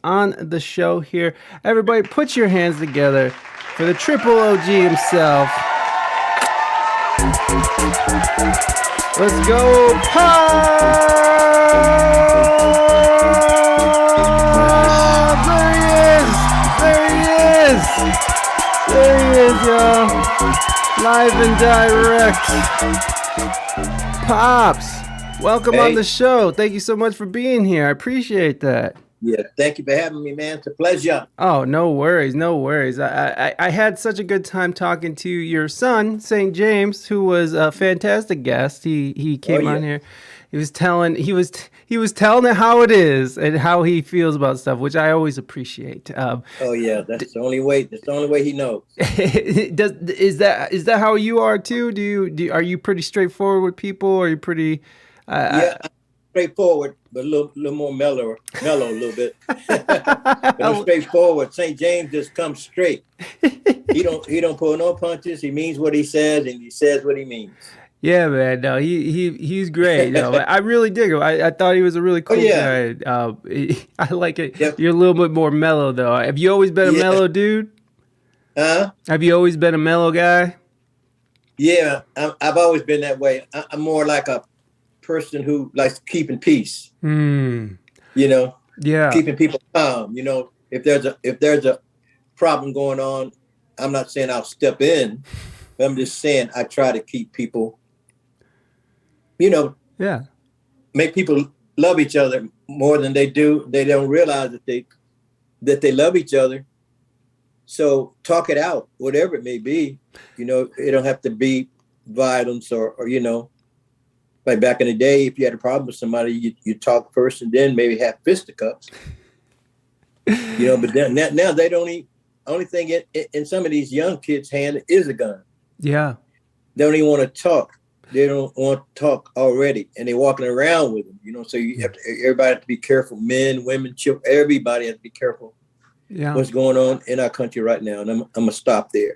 on the show here. Everybody, put your hands together for the triple OG himself. Let's go, Popz! There he is! There he is, y'all. Live and direct. Popz, welcome on the show. Thank you so much for being here. I appreciate that. Yeah, thank you for having me, man. It's a pleasure. Oh, no worries, no worries. I had such a good time talking to your son, St. James, who was a fantastic guest. He came on here. He was telling it how it is and how he feels about stuff, which I always appreciate. Oh yeah, that's the only way. That's the only way he knows. Is that how you are too? Are you pretty straightforward with people? Or are you pretty? Yeah, I'm straightforward, but a little more mellow a little bit. But I'm straightforward. St. James just comes straight. He don't pull no punches. He means what he says, and he says what he means. Yeah, man. No, he's great. No, I really dig him. I thought he was a really cool guy. I like it. Yep. You're a little bit more mellow, though. Have you always been a mellow dude? Have you always been a mellow guy? Yeah, I've always been that way. I'm more like a person who likes keeping peace. You know, keeping people calm. You know, if there's a problem going on, I'm not saying I'll step in, but I'm just saying I try to keep people. You know, make people love each other more than they do. They don't realize that they love each other. So talk it out, whatever it may be. You know, it don't have to be violence or you know, like back in the day, if you had a problem with somebody, you talk first and then maybe have fisticuffs. You know, but then now they don't even. Only thing in some of these young kids' hand is a gun. Yeah, they don't even want to talk. They don't want to talk already, and they're walking around with them. You know, so everybody has to be careful. Men, women, children, everybody has to be careful. Yeah, what's going on in our country right now, and I'm gonna stop there.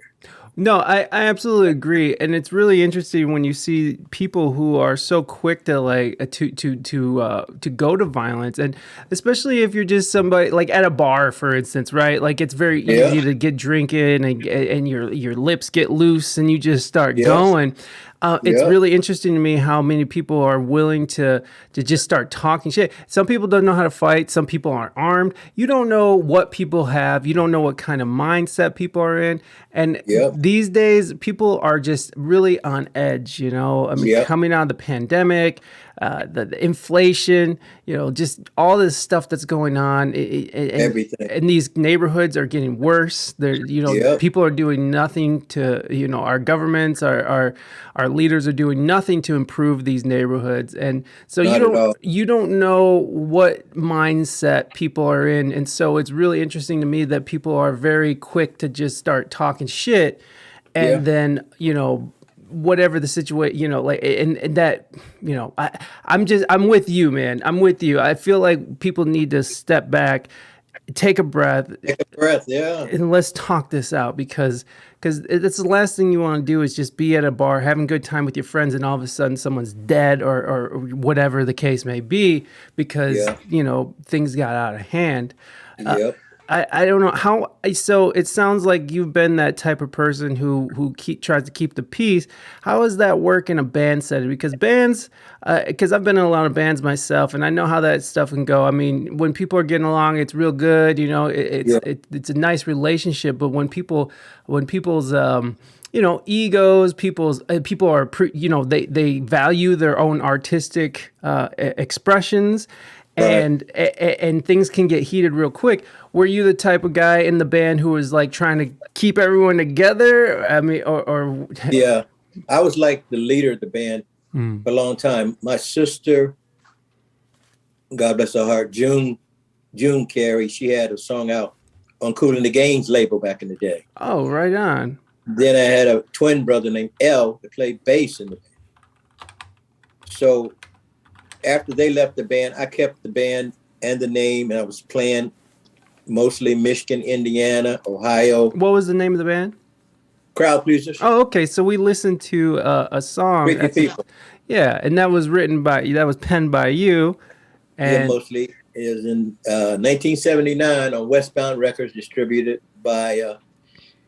No, I absolutely agree, and it's really interesting when you see people who are so quick to to go to violence, and especially if you're just somebody like at a bar, for instance, right? Like it's very easy to get drinking and your lips get loose and you just start going. It's really interesting to me how many people are willing to just start talking shit. Some people don't know how to fight. Some people aren't armed. You don't know what people have. You don't know what kind of mindset people are in. And these days, people are just really on edge, you know? I mean, coming out of the pandemic, the inflation, you know, just all this stuff that's going on. Everything. And these neighborhoods are getting worse. People are doing nothing to, you know, our governments, our leaders are doing nothing to improve these neighborhoods. And so you don't know what mindset people are in. And so it's really interesting to me that people are very quick to just start talking shit. And then, you know, whatever the situation, you know, like, and that, you know, I'm with you, man. I'm with you. I feel like people need to step back, take a breath, and let's talk this out because it's the last thing you want to do is just be at a bar having a good time with your friends and all of a sudden someone's dead or whatever the case may be because you know things got out of hand. I don't know how. So it sounds like you've been that type of person who tries to keep the peace. How does that work in a band setting? Because bands, because I've been in a lot of bands myself, and I know how that stuff can go. I mean, when people are getting along, it's real good. You know, it's a nice relationship. But when people's you know, egos, people are you know they value their own artistic expressions. And things can get heated real quick. Were you the type of guy in the band who was like trying to keep everyone together? I mean, or yeah, I was like the leader of the band for a long time. My sister, God bless her heart, June Carey, she had a song out on Kool and the Gang's label back in the day. Oh, right on. Then I had a twin brother named L that played bass in the band. So after they left the band, I kept the band and the name, and I was playing mostly Michigan, Indiana, Ohio. What was the name of the band? Crowd Pleasers. Oh, okay. So we listened to a song. People. Yeah, and that was penned by you. And mostly. is in 1979 on Westbound Records, distributed by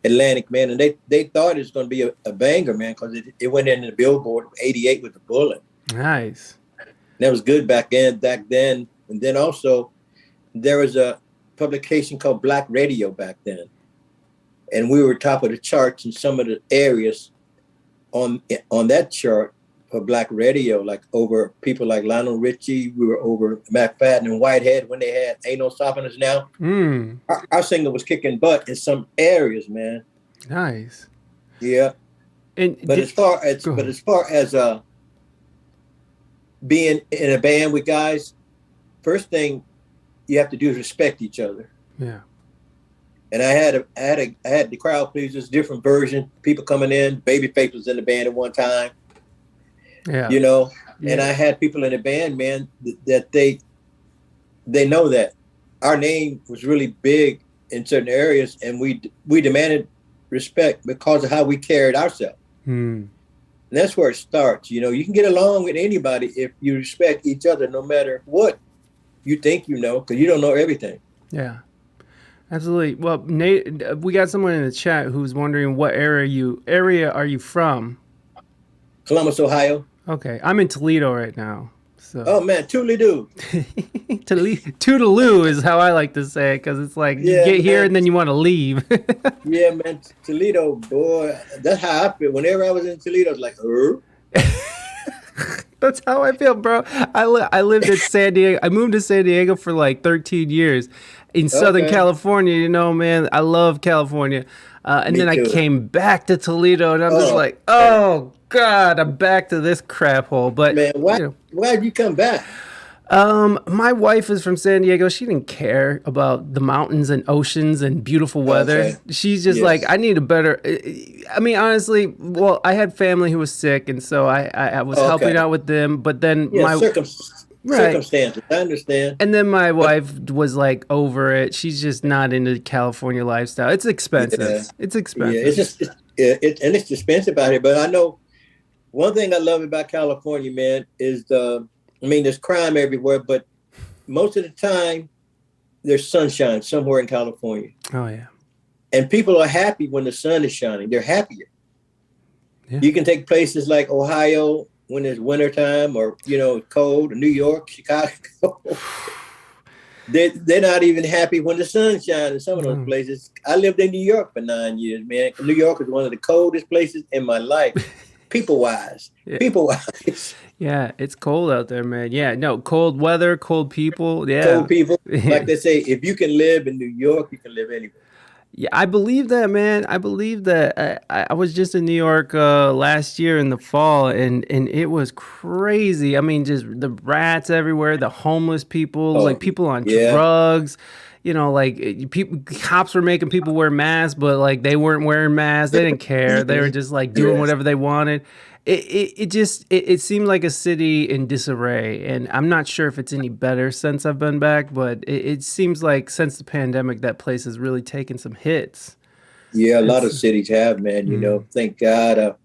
Atlantic, man. And they thought it was going to be a banger, man, because it went into the Billboard 88 with the Bullet. Nice. And that was good back then. And then also there was a publication called Black Radio back then. And we were top of the charts in some of the areas on that chart for Black Radio, like over people like Lionel Richie. We were over McFadden and Whitehead when they had Ain't No Stopping Us Now. Our singer was kicking butt in some areas, man. Nice. Yeah. But as far as being in a band with guys, first thing you have to do is respect each other. Yeah. And I had the crowd pleasers, different version, people coming in. Babyface was in the band at one time. Yeah. You know, and I had people in the band, man, that they know that our name was really big in certain areas, and we demanded respect because of how we carried ourselves. And that's where it starts. You know, you can get along with anybody if you respect each other, no matter what you think you know, because you don't know everything. Yeah. Absolutely. Well, Nate, we got someone in the chat who's wondering what area are you from? Columbus, Ohio. Okay, I'm in Toledo right now. So. Oh man, toodly-doo. Toodaloo is how I like to say it, because it's like you get here and then you want to leave. Yeah, man, Toledo, boy, that's how I feel. Whenever I was in Toledo, I was like, That's how I feel, bro. I lived in San Diego. I moved to San Diego for like 13 years in Southern California. You know, man, I love California. And then I came back to Toledo, and I'm just like, oh God, I'm back to this crap hole. But man, why'd you come back? My wife is from San Diego. She didn't care about the mountains and oceans and beautiful weather. Okay. She's just like, I need a better. I mean, honestly, well, I had family who was sick, and so I was helping out with them. But then circumstances, I understand. And then my wife was like over it. She's just not into the California lifestyle. It's expensive. Yeah. It's expensive. Yeah, it's expensive out here. But I know one thing I love about California, man, is there's crime everywhere, but most of the time there's sunshine somewhere in California. Oh yeah. And people are happy when the sun is shining. They're happier. Yeah. You can take places like Ohio when it's wintertime, or, cold, or New York, Chicago. They're not even happy when the sun shines in some of those places. I lived in New York for 9 years, man. New York is one of the coldest places in my life. People-wise. Yeah, it's cold out there, man. Yeah, no, cold weather, cold people. Yeah. Cold people. Like they say, if you can live in New York, you can live anywhere. Yeah, I believe that, man. I believe that. I was just in New York last year in the fall, and it was crazy. I mean, just the rats everywhere, the homeless people, like people on drugs. Cops were making people wear masks, but like they weren't wearing masks. They didn't care. They were just like doing whatever they wanted. It seemed like a city in disarray, and I'm not sure if it's any better since I've been back, but it seems like since the pandemic that place has really taken some hits. Yeah, a lot of cities have, man. Thank God.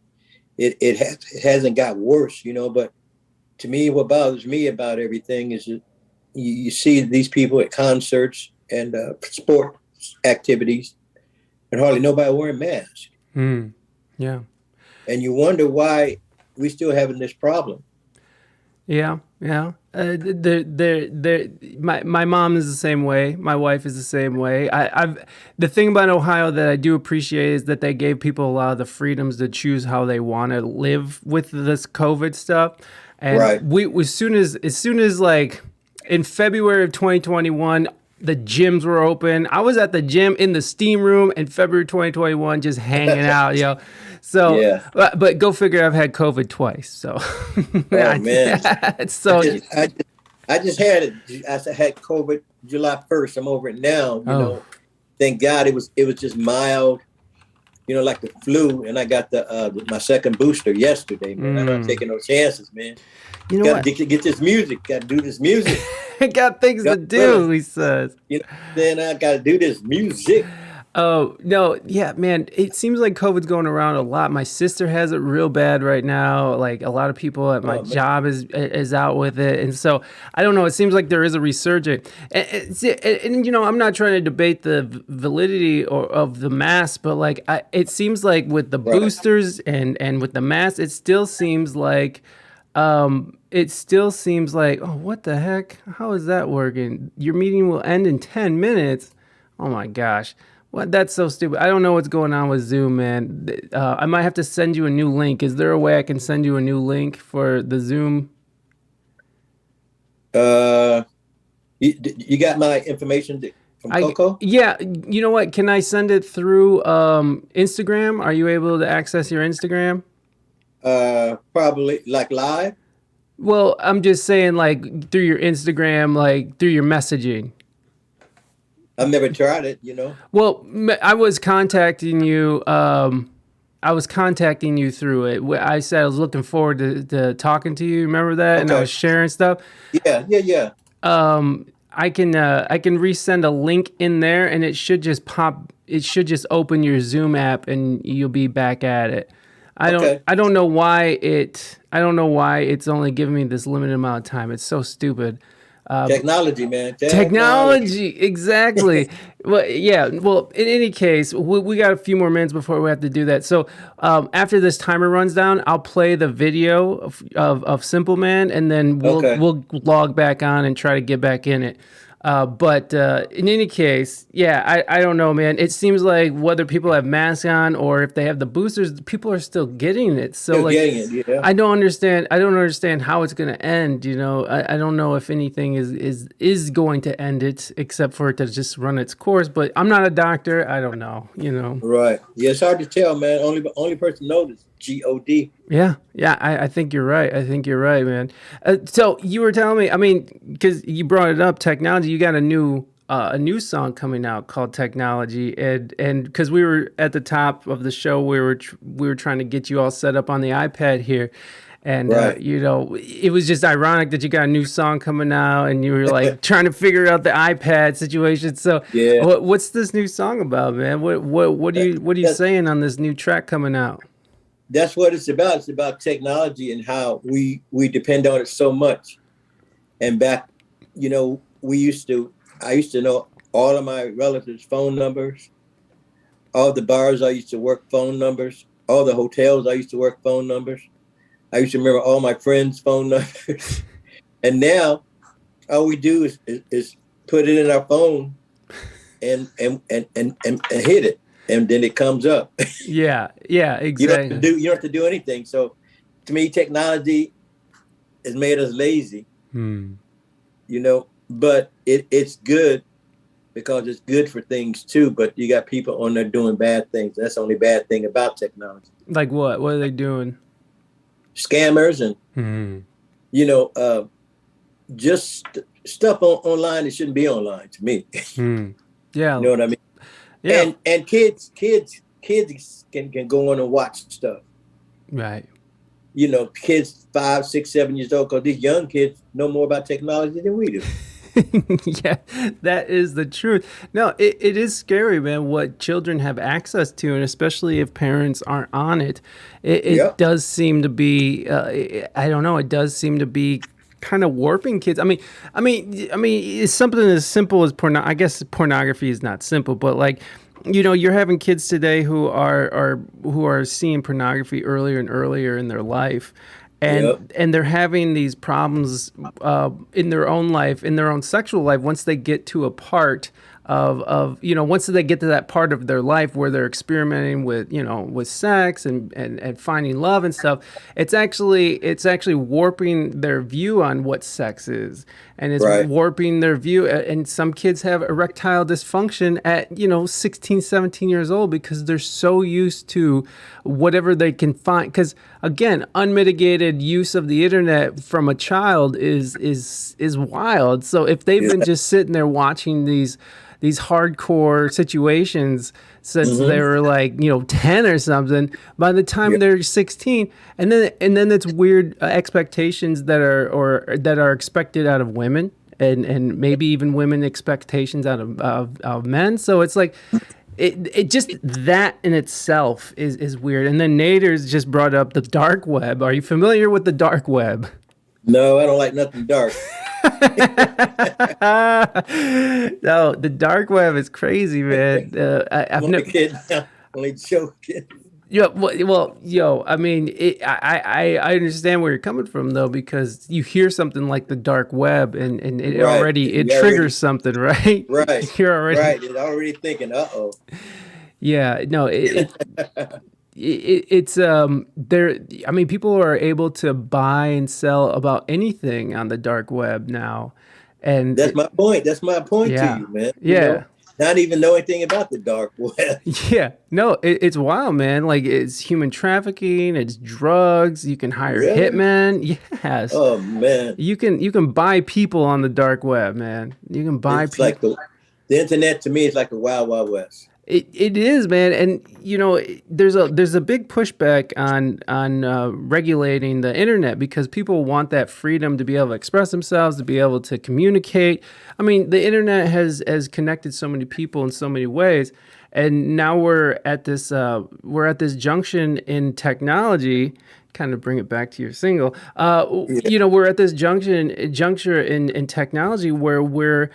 It hasn't got worse, but to me, what bothers me about everything is that you see these people at concerts and sport activities, and hardly nobody wearing masks. Yeah. And you wonder why we still having this problem. Yeah. My mom is the same way. My wife is the same way. The thing about Ohio that I do appreciate is that they gave people a lot of the freedoms to choose how they want to live with this COVID stuff. And we, as soon as like in February of 2021, the gyms were open. I was at the gym in the steam room in February 2021, just hanging out, So, but go figure, I've had COVID twice. So, man, so I just had it. I had COVID July 1st. I'm over it now. You know, thank God it was just mild. Like the flu, and I got my second booster yesterday. Man, I'm not taking no chances, man. Gotta get this music. Gotta do this music. Got things to do, he says. Then I gotta do this music. Oh, no. Yeah, man. It seems like COVID's going around a lot. My sister has it real bad right now. Like a lot of people at my Oh man. job is out with it. And so I don't know. It seems like there is a resurgence. And, you know, I'm not trying to debate the validity of the mask, but like it seems like with the Right. boosters and with the mask, it still seems like, oh, what the heck? How is that working? Your meeting will end in 10 minutes. Oh my gosh. What? That's so stupid. I don't know what's going on with Zoom, man. I might have to send you a new link. Is there a way I can send you a new link for the Zoom? Uh, you got my information from Coco? Yeah, you know what? Can I send it through Instagram? Are you able to access your Instagram? Probably like live. Well, I'm just saying like through your Instagram, like through your messaging. I've never tried it, you know. Well, I was contacting you. I was contacting you through it. I said I was looking forward to talking to you. Remember that? And I Okay. was sharing stuff. Yeah. I can resend a link in there, and it should just pop. It should just open your Zoom app, and you'll be back at it. Okay. I don't know why it's only giving me this limited amount of time. It's so stupid. Technology, man. Technology, exactly. Well, yeah. Well, in any case, we got a few more minutes before we have to do that. So after this timer runs down, I'll play the video of Simple Man, and then we'll log back on and try to get back in it. But in any case, yeah, I don't know, man. It seems like whether people have masks on or if they have the boosters, people are still getting it. So Still like, getting it, yeah. I don't understand. I don't understand how it's going to end. You know, I don't know if anything is going to end it except for it to just run its course. But I'm not a doctor. I don't know. You know. Right. Yeah, it's hard to tell, man. Only person knows is God. Yeah, I think you're right. I think you're right, man. So you were telling me, I mean, because you brought it up, technology. You got a new song coming out called Technology, and because we were at the top of the show, we were trying to get you all set up on the iPad here, and Right. you know, it was just ironic that you got a new song coming out, and you were like trying to figure out the iPad situation. So, Yeah. what's this new song about, man? What are you saying on this new track coming out? That's what it's about. It's about technology and how we depend on it so much. And back, you know, I used to know all of my relatives' phone numbers, all the bars I used to work phone numbers, all the hotels I used to work phone numbers. I used to remember all my friends' phone numbers. And now all we do is put it in our phone and hit it. And then it comes up. Yeah, exactly. You don't have to do anything. So to me, technology has made us lazy. You know, but it's good because it's good for things too. But you got people on there doing bad things. That's the only bad thing about technology. Like what? What are they doing? Scammers and you know, just stuff online that shouldn't be online to me. Yeah. You know what I mean? Yeah. And kids can go on and watch stuff. Right. You know, kids 5, 6, 7 years old, because these young kids know more about technology than we do. Yeah, that is the truth. No, it is scary, man, what children have access to, and especially if parents aren't on it. It does seem to be, I don't know, it does seem to be kind of warping kids. I mean, it's something as simple as I guess pornography is not simple, but like, you know, you're having kids today who are seeing pornography earlier and earlier in their life, and they're having these problems in their own life, in their own sexual life, once they get to a part of you know, once they get to that part of their life where they're experimenting with, you know, with sex and finding love and stuff. It's actually warping their view on what sex is, and it's warping their view. And some kids have erectile dysfunction at, you know, 16, 17 years old because they're so used to whatever they can find. Because again, unmitigated use of the internet from a child is wild. So if they've been just sitting there watching these hardcore situations since they were like, you know, 10 or something, by the time they're 16, and then it's weird expectations that are expected out of women, and maybe even women expectations out of men. So it's like it just that in itself is weird. And then Nader's just brought up the dark web. Are you familiar with the dark web? No, I don't like nothing dark. No, the dark web is crazy, man. I'm only kidding. I'm only joking. Yeah, well, yo, I mean, I understand where you're coming from though, because you hear something like the dark web, and it Right. already it triggers something, right? Right. You're already right. You're already thinking, uh-oh. Yeah, no, it's there. I mean, people are able to buy and sell about anything on the dark web now, and That's my point. That's my point yeah, to you, man. yeah. You know, not even know anything about the dark web. Yeah, no, it's wild, man. Like it's human trafficking, it's drugs. You can hire Really? hitmen. Yes. Oh man. You can buy people on the dark web, man. You can buy It's people. like the internet to me is like the Wild Wild West. It is, man, and you know there's a big pushback on regulating the internet because people want that freedom to be able to express themselves, to be able to communicate. I mean, the internet has connected so many people in so many ways, and now we're at this junction in technology. Kind of bring it back to your single. You know, we're at this juncture in technology where we're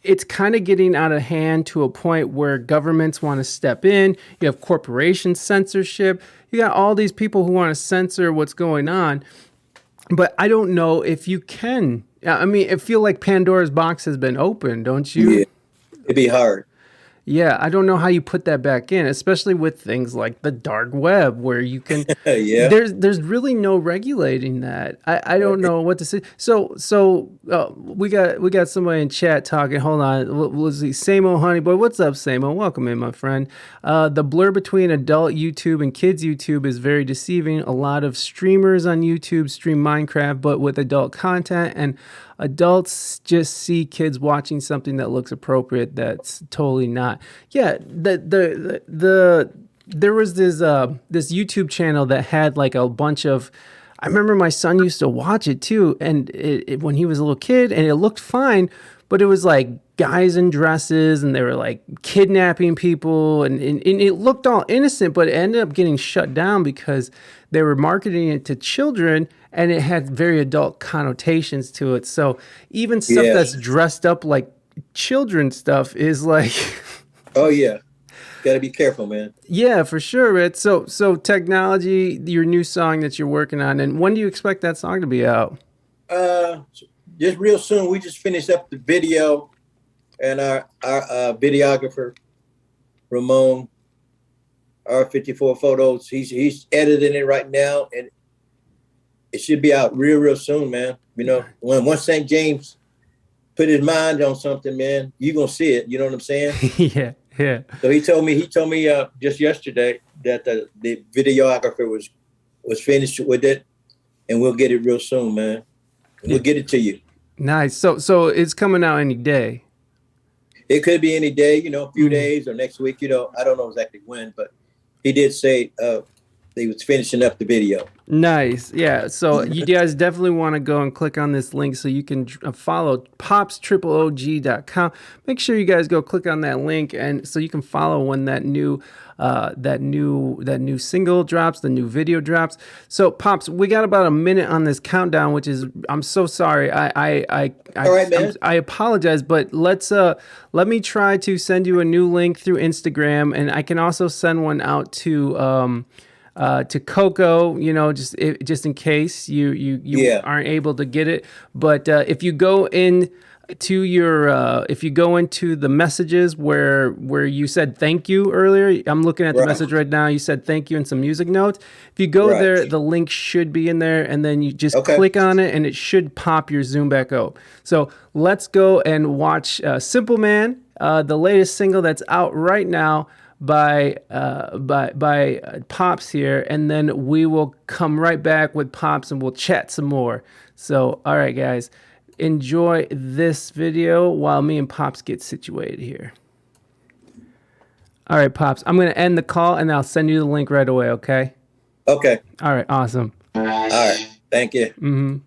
it's kind of getting out of hand to a point where governments want to step in. You have corporation censorship. You got all these people who want to censor what's going on. But I don't know if you can. I mean, I feel like Pandora's box has been opened, don't you? Yeah, it'd be hard. Yeah, I don't know how you put that back in, especially with things like the dark web, where you can. Yeah. There's really no regulating that. I don't know what to say. So we got somebody in chat talking. Hold on, let's see. Same old honey boy. What's up, Same old? Welcome in, my friend. The blur between adult YouTube and kids YouTube is very deceiving. A lot of streamers on YouTube stream Minecraft, but with adult content, and adults just see kids watching something that looks appropriate. That's totally not. Yeah, there was this YouTube channel that had like a bunch of. I remember my son used to watch it too, and when he was a little kid, and it looked fine, but it was like guys in dresses, and they were like kidnapping people, and it looked all innocent, but it ended up getting shut down because they were marketing it to children, and it had very adult connotations to it. So even stuff that's dressed up like children stuff is like. Oh yeah. Got to be careful, man. Yeah, for sure, man. So technology, your new song that you're working on, and when do you expect that song to be out? Just real soon. We just finished up the video, and our videographer, Ramon, R54 Photos, he's editing it right now, and it should be out real soon, man. You know, once St. James put his mind on something, man, you're gonna see it. You know what I'm saying? Yeah. Yeah. So he told me just yesterday that the videographer was finished with it, and we'll get it real soon, man. We'll get it to you. Nice. So it's coming out any day. It could be any day, a few days or next week. I don't know exactly when, but he did say they was finishing up the video. Nice. Yeah. So you guys definitely want to go and click on this link so you can follow popz.com. Make sure you guys go click on that link, and so you can follow when that new single drops, the new video drops. So Popz, we got about a minute on this countdown, which is, I'm so sorry. All right, man. I apologize, but let me try to send you a new link through Instagram, and I can also send one out to Coco, just in case you aren't able to get it. But if you go into the messages where you said thank you earlier, I'm looking at the message right now. You said thank you and some music notes. If you go there, the link should be in there, and then you just click on it, and it should pop your Zoom back up. So let's go and watch Simple Man, the latest single that's out right now by Popz here, and then we will come right back with Popz and we'll chat some more. So all right, guys, enjoy this video while me and Popz get situated here. All right, Popz, I'm gonna end the call and I'll send you the link right away. Okay. All right, awesome. All right, thank you.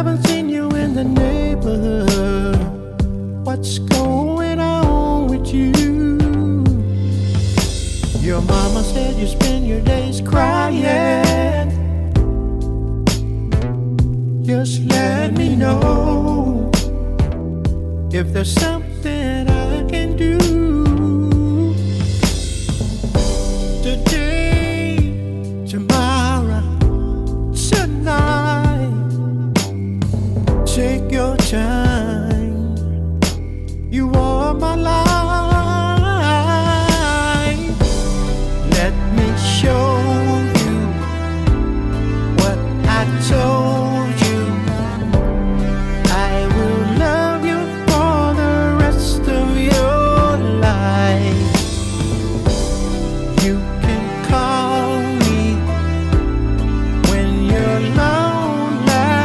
haven't seen you in the neighborhood. What's going on with you? Your mama said you spend your days crying. Just let me know if there's something I can do. Today, tomorrow, tonight. Take your time. You are my life. Let me show you what I told you. I will love you for the rest of your life. You can call me when you're lonely.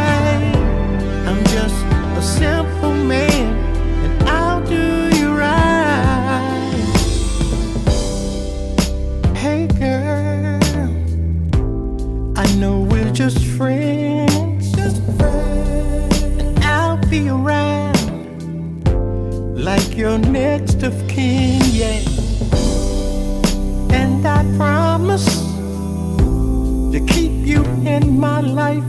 I'm just a simple man, and I'll do you right. Hey girl, I know we're just friends, and I'll be around like your next of kin, yeah. And I promise to keep you in my life,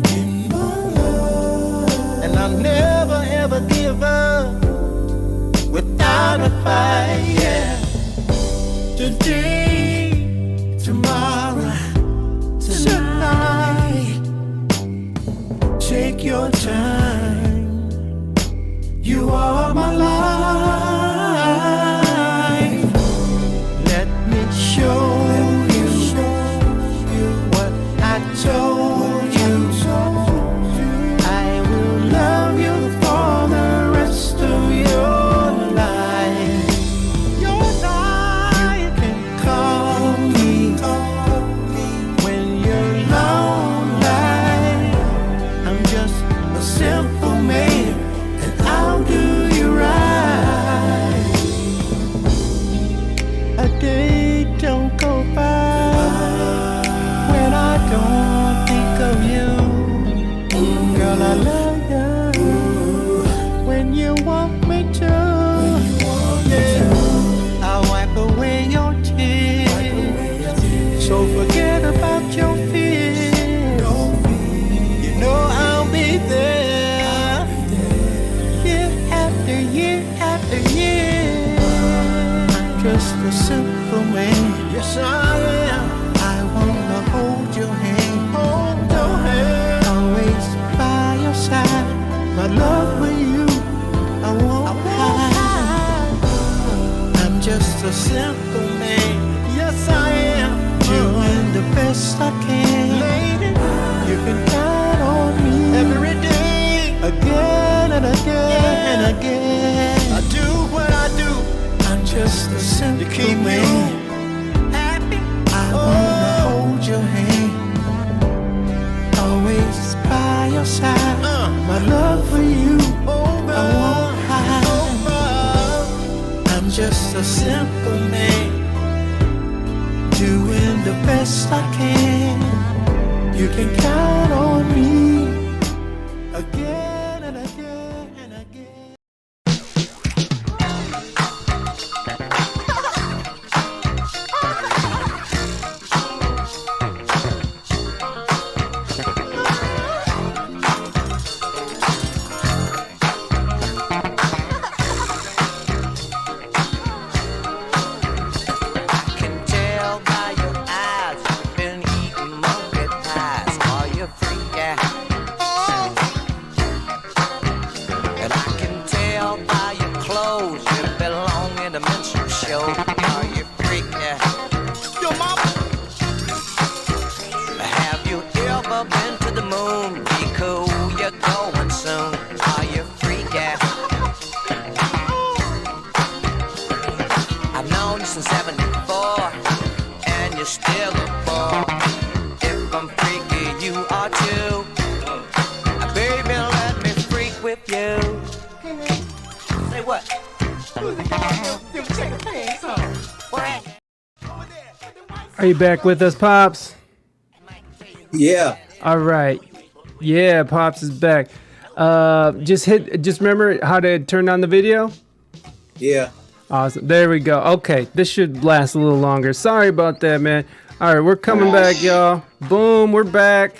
and I'll never ever give up without a fight, yeah. Today, tomorrow, tonight. Take your time. You are my life. Let me show you what I told you. I will love you for the rest of your life. Your life. You can call me when you're lonely. I'm just a simple man, and I'll do you right. A day don't go by when I don't think of you. Girl, I love you when you want me to. Yeah, I'll wipe away your tears, so forget about your fears. You know I'll be there, year after year after year. I'm just a simple man. Yes, I am. I wanna hold your hand, always by your side. My love for you, I won't hide. I'm just a simple man. Yes, I am. Doing the best I can. Lady, you can count on me every day, again and again and again. I do what I do. I'm just a simple man. Happy. I wanna hold your hand, always by your side. My love for you, I won't hide. I'm just a simple man, doing the best I can. You can count on me again and again and again. Can tell by your eyes you've been eating monkey pies. Are you free? Yeah. And I can tell by your clothes you belong in a minstrel show. Are you free? Yeah. Your mama. Have you ever been to the moon? Be cool, you're going soon. Are you free? Yeah. I've known you since '74, and you're still a ball. If I'm freaky, you are too. Baby, let me freak with you. Say what? Are you back with us, Popz? Yeah. All right. Yeah, Popz is back. Just remember how to turn on the video. Yeah. Awesome. There we go. Okay, this should last a little longer. Sorry about that, man. All right, we're coming back, y'all. Boom, we're back.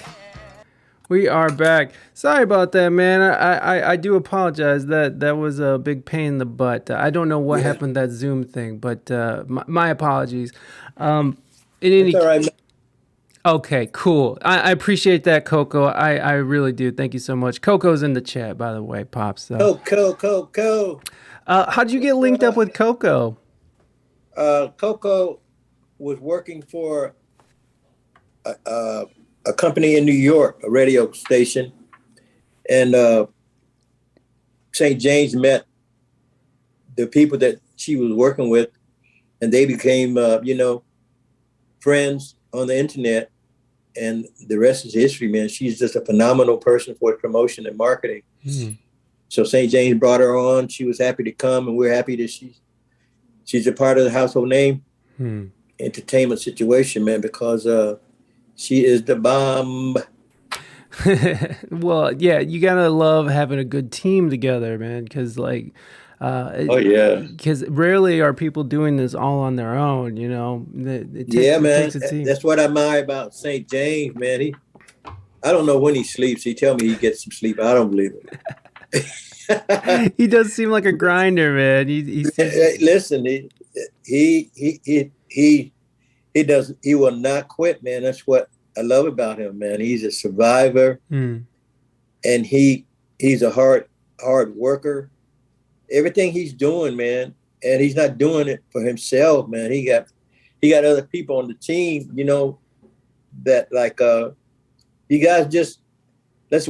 We are back. Sorry about that, man. I do apologize. That was a big pain in the butt. I don't know what happened to that Zoom thing, but my apologies. In any all right, man. Okay, cool. I appreciate that, Coco. I really do. Thank you so much. Coco's in the chat, by the way, Popz. Coco. How'd you get linked up with Coco? Coco was working for a company in New York, a radio station, and St. James met the people that she was working with, and they became, friends on the internet, and the rest is history, man. She's just a phenomenal person for promotion and marketing. So St. James brought her on. She was happy to come, and we're happy that she's a part of the household name entertainment situation, man, because she is the bomb. Well, yeah, you gotta love having a good team together, man, because because rarely are people doing this all on their own, you know. It takes a team. That's what I admire about St. James, man. I don't know when he sleeps. He tell me he gets some sleep. I don't believe it. He does seem like a grinder, man. Listen, he will not quit, man. That's what I love about him, man. He's a survivor, and he's a hard worker. Everything he's doing, man, and he's not doing it for himself, man. He got other people on the team, you know, that like you guys just let's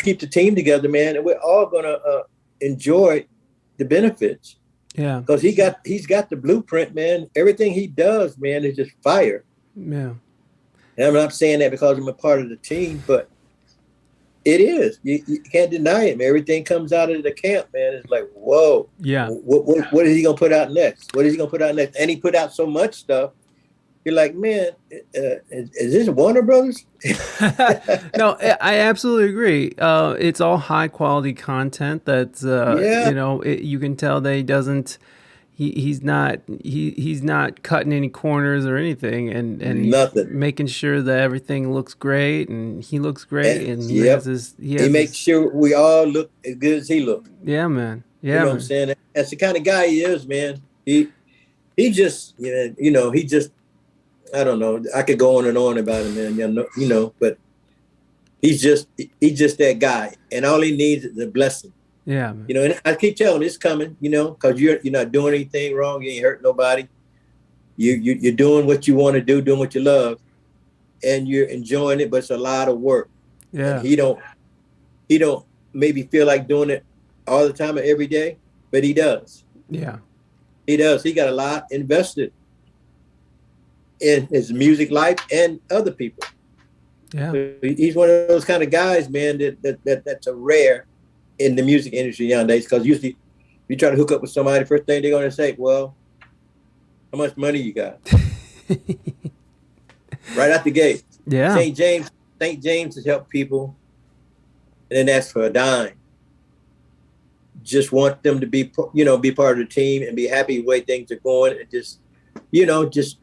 keep the team together, man, and we're all gonna enjoy the benefits. Yeah, because he's got the blueprint, man. Everything he does, man, is just fire. Yeah, and I'm not saying that because I'm a part of the team, but it is. You can't deny it, man. Everything comes out of the camp, man. It's like, whoa. Yeah. What is he gonna put out next? What is he gonna put out next? And he put out so much stuff. You're like, man, is this Warner Brothers? No, I absolutely agree. It's all high quality content. That's you can tell that he doesn't. He's not cutting any corners or anything, and nothing. He's making sure that everything looks great, and he looks great, and he makes sure we all look as good as he looks. Yeah, man. Yeah, you know what I'm saying? That's the kind of guy he is, man. He just he just, I don't know. I could go on and on about him, man. But he's just that guy, and all he needs is a blessing. Yeah, man. And I keep telling him it's coming, because you're not doing anything wrong. You ain't hurt nobody. You're doing what you want to do, doing what you love, and you're enjoying it. But it's a lot of work. Yeah. And he don't maybe feel like doing it all the time or every day, but he does. Yeah, he does. He got a lot invested in his music life and other people. Yeah, so he's one of those kind of guys, man. That's a rare in the music industry nowadays, because usually you try to hook up with somebody, first thing they're going to say, well, how much money you got? Right out the gate. Yeah. St. James has helped people and then ask for a dime. Just want them to be part of the team and be happy the way things are going, and just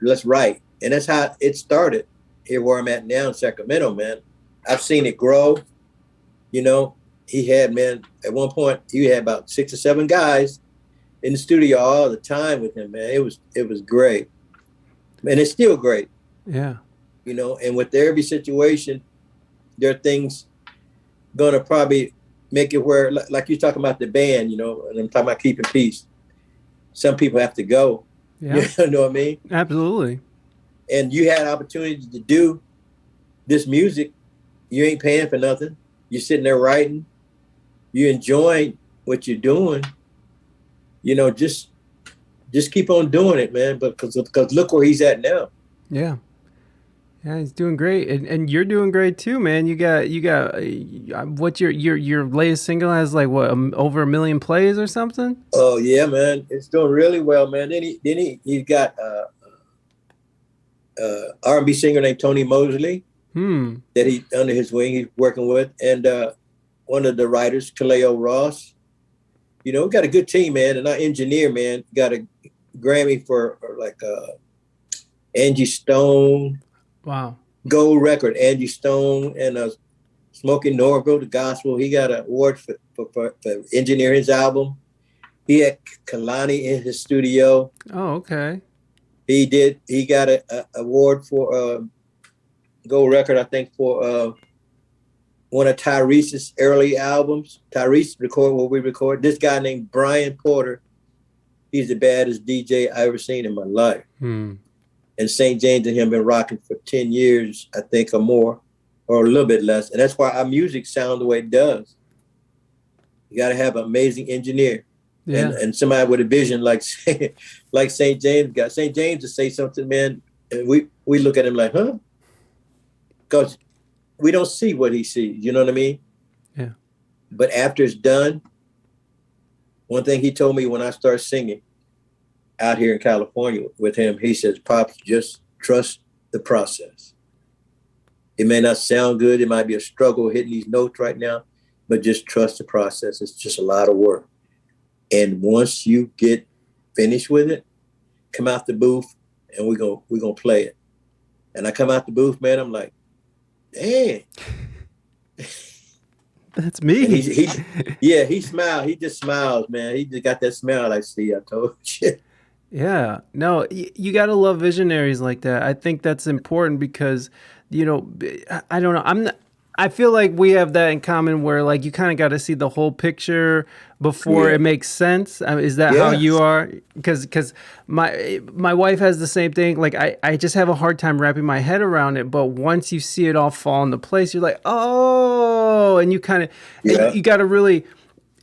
let's write. And that's how it started here where I'm at now in Sacramento, man. I've seen it grow. He had, man, at one point, he had about 6 or 7 guys in the studio all the time with him, man. It was great. And it's still great. Yeah. And with every situation, there are things going to probably make it where, like you're talking about the band, and I'm talking about keeping peace. Some people have to go. Yeah. You know what I mean? Absolutely. And you had opportunity to do this music. You ain't paying for nothing. You're sitting there writing. You enjoying what you're doing, just keep on doing it, man. But because look where he's at now. Yeah, he's doing great, and you're doing great too, man. You got what your latest single has like what over 1 million plays or something? Oh yeah, man, it's doing really well, man. Then he's got RnB singer named Tony Mosley that he under his wing he's working with, and one of the writers, Kaleo Ross. You know, we got a good team, man, and our engineer, man, got a Grammy for like Angie Stone. Wow. Gold record, Angie Stone, and Smokey Norville, the gospel. He got an award for engineering his album. He had Kalani in his studio. Oh, okay. He got an award for gold record, I think, for one of Tyrese's early albums. Tyrese recorded what we record. This guy named Brian Porter, he's the baddest DJ I ever seen in my life. And St. James and him been rocking for 10 years, I think, or more, or a little bit less. And that's why our music sounds the way it does. You got to have an amazing engineer. Yeah. And somebody with a vision like St. James got. St. James to say something, man, and we look at him like, huh? Because we don't see what he sees, you know what I mean? Yeah. But after it's done, one thing he told me when I started singing out here in California with him, he says, Popz, just trust the process. It may not sound good. It might be a struggle hitting these notes right now, but just trust the process. It's just a lot of work. And once you get finished with it, come out the booth and we're gonna play it. And I come out the booth, man, I'm like, dang. That's me. He smiled. He just smiles, man. He just got that smile like, see, I told you. Yeah, no, you got to love visionaries like that. I think that's important because, you know, I don't know. I feel like we have that in common where like you kind of got to see the whole picture before it makes sense. Is that how you are? Because my wife has the same thing. Like I just have a hard time wrapping my head around it. But once you see it all fall into place, you're like, oh, and you kind of you got to really.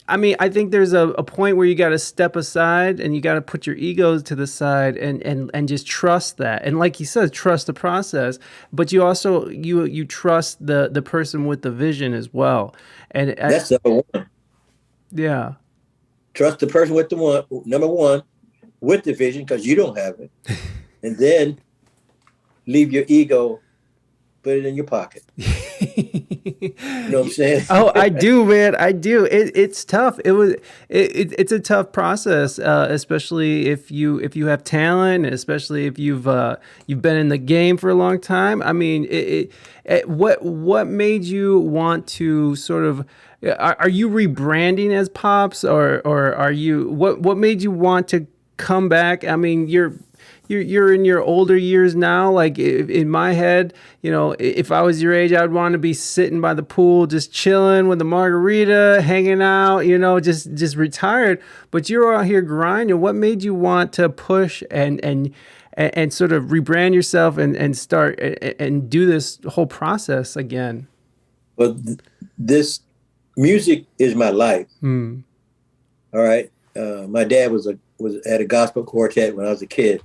I mean, I think there's a point where you got to step aside and you got to put your egos to the side and just trust that. And like you said, trust the process, but you also, you trust the person with the vision as well. And that's number one. Yeah. Trust the person with number one, with the vision, because you don't have it. And then leave your ego, put it in your pocket. You know what I'm saying? Oh, I do, man. I do. It's tough. It's a tough process, especially if you have talent, and especially if you've been in the game for a long time. I mean, what made you want to sort of? Are you rebranding as Popz, or are you? What made you want to come back? I mean, you're in your older years now. Like in my head, you know, if I was your age, I'd want to be sitting by the pool, just chilling with a margarita, hanging out, you know, just retired. But you're out here grinding. What made you want to push and sort of rebrand yourself and start and do this whole process again? Well, this music is my life. All right. My dad was at a gospel quartet when I was a kid.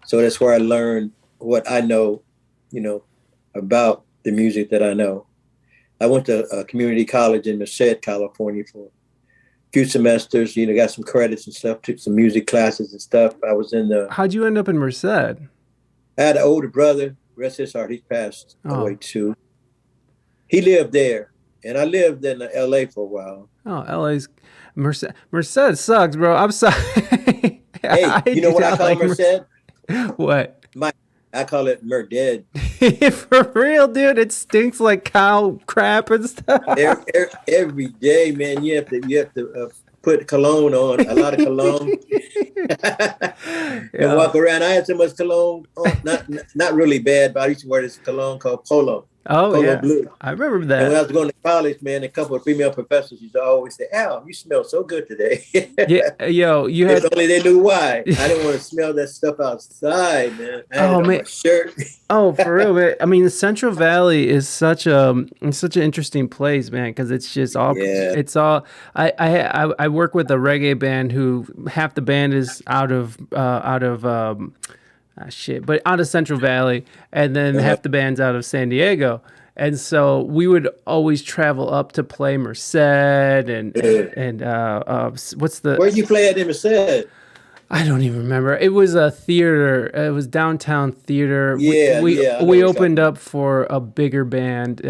So that's where I learned what I know, you know, about the music that I know. I went to a community college in Merced, California for a few semesters, you know, got some credits and stuff, took some music classes and stuff. I was in the... How'd you end up in Merced? I had an older brother, rest his heart, he passed away too. He lived there, and I lived in LA for a while. Oh, LA's... Merced sucks, bro. I'm sorry. Hey, you know what I call Merced? What? I call it Murdead. For real, dude. It stinks like cow crap and stuff. Every day, man, you have to put cologne on, a lot of cologne. And walk around. I had so much cologne on, not really bad, but I used to wear this cologne called Polo. Oh, Polo yeah. Blue. I remember that. And when I was going to college, man, a couple of female professors used to always say, Al, you smell so good today. Yeah, yo, you had... If only they knew why. I didn't want to smell that stuff outside, man. I had it on my shirt. Oh, for real, man. I mean, the Central Valley is such an interesting place, man, because it's just all... Yeah. It's all... I work with a reggae band who half the band is out of but out of Central Valley, and then half the band's out of San Diego. And so we would always travel up to play Merced and what's the... Where'd you play at in Merced? I don't even remember. It was a theater. It was downtown theater. Yeah, we yeah. I know we what you're opened talking up for a bigger band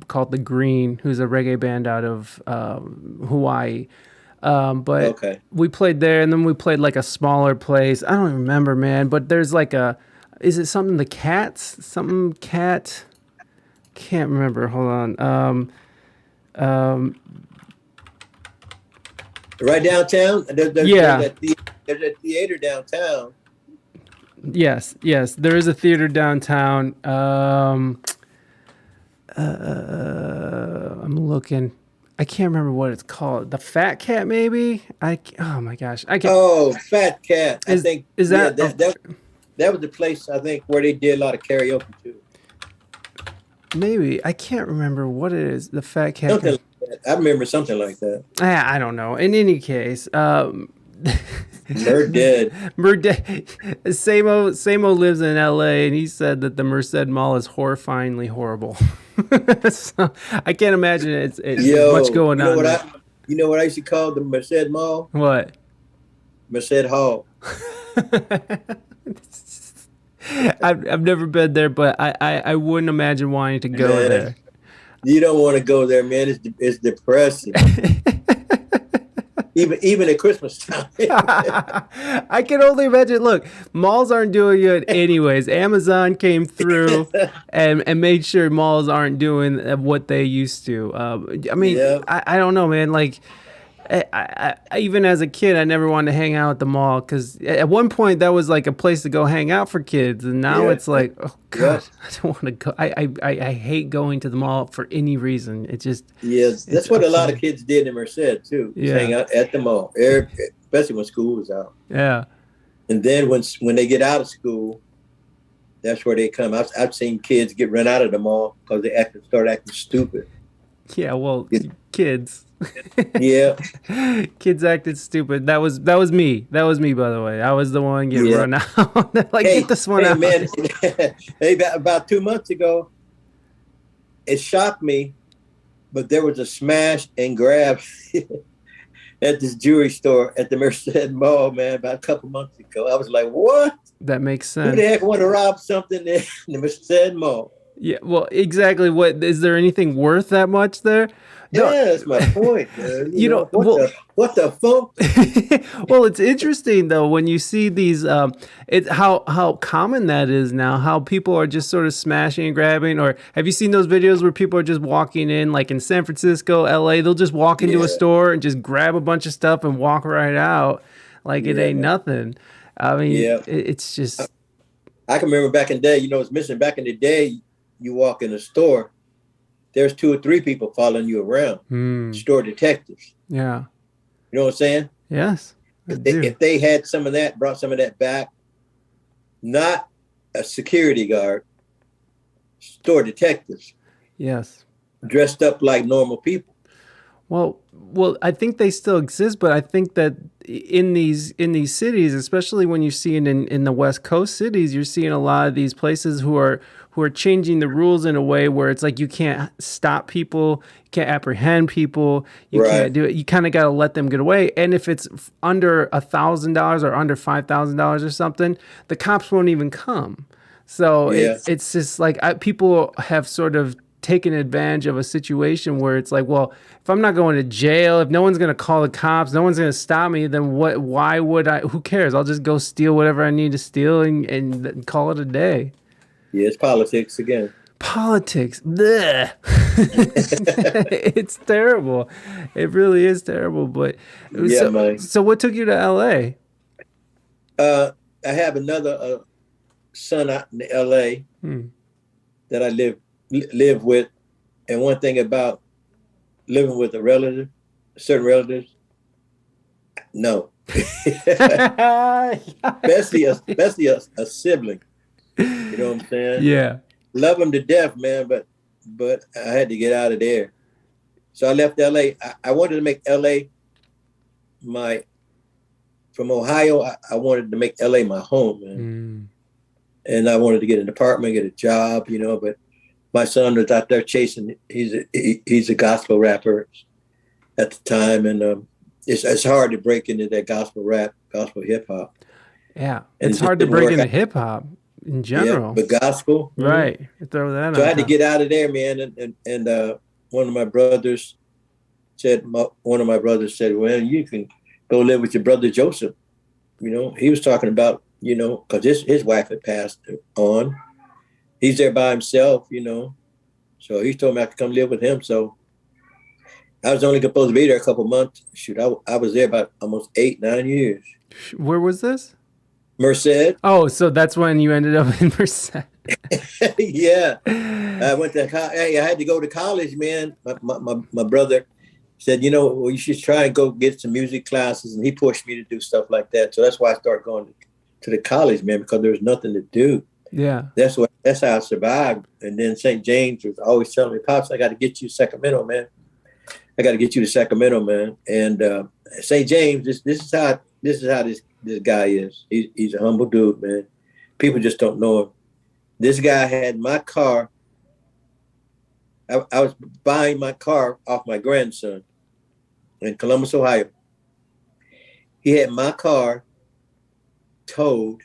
called The Green, who's a reggae band out of Hawaii. But Okay. we played there, and then we played like a smaller place. I don't even remember, man. But there's like is it something the Cats? Something Cat? Can't remember. Hold on. Right downtown. Yeah. There's a theater downtown. Yes, there is a theater downtown. I'm looking. I can't remember what it's called. The Fat Cat, maybe. Oh my gosh, I can't. Oh, Fat Cat. I think is that that was the place I think where they did a lot of karaoke too. Maybe I can't remember what it is. The Fat Cat. Something like that. I remember something like that. I don't know. In any case, Murdered. Samo lives in L.A. and he said that the Merced Mall is horrifyingly horrible. So, I can't imagine it's much going on. You know what I used to call the Merced Mall? What? Merced Hall. I've never been there, but I wouldn't imagine wanting to go there. You don't want to go there, man. It's depressing. Even at Christmas time. I can only imagine. Look, malls aren't doing it anyways. Amazon came through and made sure malls aren't doing what they used to. I mean, yep. I don't know, man. Like, I even as a kid, I never wanted to hang out at the mall because at one point that was like a place to go hang out for kids, and now it's like, oh god, I don't want to go. I hate going to the mall for any reason. It just that's what a lot of kids did in Merced too. Yeah. Hang out at the mall, especially when school was out. Yeah, and then when they get out of school, that's where they come. I've seen kids get run out of the mall because they start acting stupid. Yeah, well, kids. Yeah, kids acted stupid. That was me. That was me, by the way. I was the one getting run out. Like, get this one out. Man. Hey, about 2 months ago, it shocked me, but there was a smash and grab at this jewelry store at the Merced Mall, man, about a couple months ago. I was like, what? That makes sense. Who the heck want to rob something in the Merced Mall? Yeah, well, exactly. What is there anything worth that much there? No. Yeah, that's my point. You know what the fuck? Well, it's interesting though when you see these. It's how common that is now. How people are just sort of smashing and grabbing. Or have you seen those videos where people are just walking in, like in San Francisco, LA? They'll just walk into a store and just grab a bunch of stuff and walk right out, like it ain't nothing. I mean, it's just. I can remember back in the day. You know, it's missing. Back in the day, you walk in a store. There's 2 or 3 people following you around. Store detectives. Yeah. You know what I'm saying? Yes. If they had some of that, brought some of that back, not a security guard, store detectives. Yes. Dressed up like normal people. Well, I think they still exist, but I think that in these cities, especially when you see it in the West Coast cities, you're seeing a lot of these places who are changing the rules in a way where it's like you can't stop people, you can't apprehend people, you can't do it. You kind of got to let them get away. And if it's under $1,000 or under $5,000 or something, the cops won't even come. So it's just like people have sort of taken advantage of a situation where it's like, well, if I'm not going to jail, if no one's going to call the cops, no one's going to stop me, then why would I? Who cares? I'll just go steal whatever I need to steal and call it a day. Yeah, it's politics again. Politics. Blech. It's terrible. It really is terrible. But so what took you to LA? I have another son out in LA that I live with. And one thing about living with certain relatives, no. especially a sibling. You know what I'm saying? Yeah. Love them to death, man, but I had to get out of there. So I left LA. I wanted to make LA from Ohio, I wanted to make LA my home, man. And I wanted to get an apartment, get a job, you know, but my son was out there chasing, he's a gospel rapper at the time. And it's hard to break into that gospel rap, gospel hip hop. Yeah, And it's it just hard to didn't break work into out. hip hop in Yeah, general. but gospel, Right. Throw that So I on had to top. get out of there, man. And one of my brothers said, well, you can go live with your brother Joseph. You know, he was talking about, you know, because his wife had passed on. He's there by himself, you know. So he told me I could come live with him. So I was only supposed to be there a couple months. Shoot, I was there about almost 8-9 years. Where was this? Merced. Oh, so that's when you ended up in Merced. Yeah. I went to I had to go to college, man. My brother said, you know, well, you should try and go get some music classes. And he pushed me to do stuff like that. So that's why I started going to the college, man, because there was nothing to do. Yeah. That's how I survived. And then St. James was always telling me, Pops, I got to get you to Sacramento, man. I got to get you to Sacramento, man. And St. James, this is how this guy is. He's a humble dude, man. People just don't know him. This guy had my car. I was buying my car off my grandson in Columbus, Ohio. He had my car towed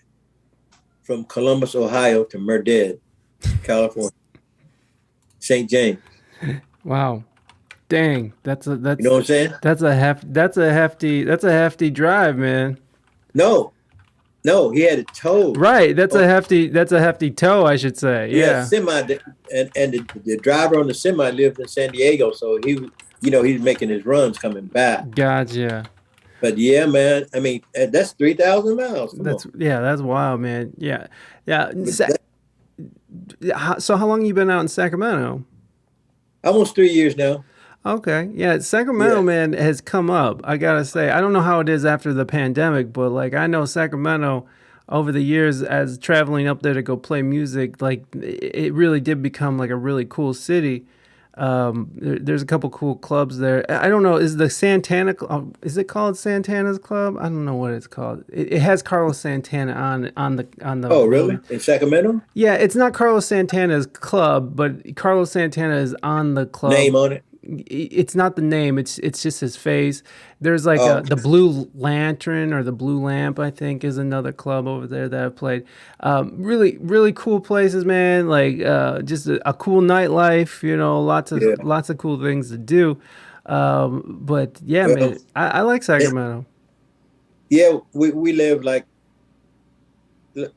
from Columbus, Ohio to Merced, California. St. James. Wow. Dang. That's you know what I'm saying? That's a hefty drive, man. No, he had it towed. Right. That's a hefty tow, I should say. Yeah. Semi, and the driver on the semi lived in San Diego, so he was making his runs coming back. Gotcha. But yeah, man, I mean, that's 3,000 miles. That's wild, man. Yeah. So how long you been out in Sacramento? Almost 3 years now. Okay. Yeah. Sacramento, man, has come up. I got to say, I don't know how it is after the pandemic, but like I know Sacramento over the years as traveling up there to go play music, like it really did become like a really cool city. There's a couple cool clubs there. I don't know. Is it called Santana's Club? I don't know what it's called. It has Carlos Santana on the. Oh, really? In Sacramento? Yeah, it's not Carlos Santana's club, but Carlos Santana is on the club. Name on it? It's not the name. It's just his face. There's like the Blue Lantern or the Blue Lamp, I think, is another club over there that I've played. Really, really cool places, man. Like just a cool nightlife. You know, lots of cool things to do. But yeah, man, I like Sacramento. Yeah, we live like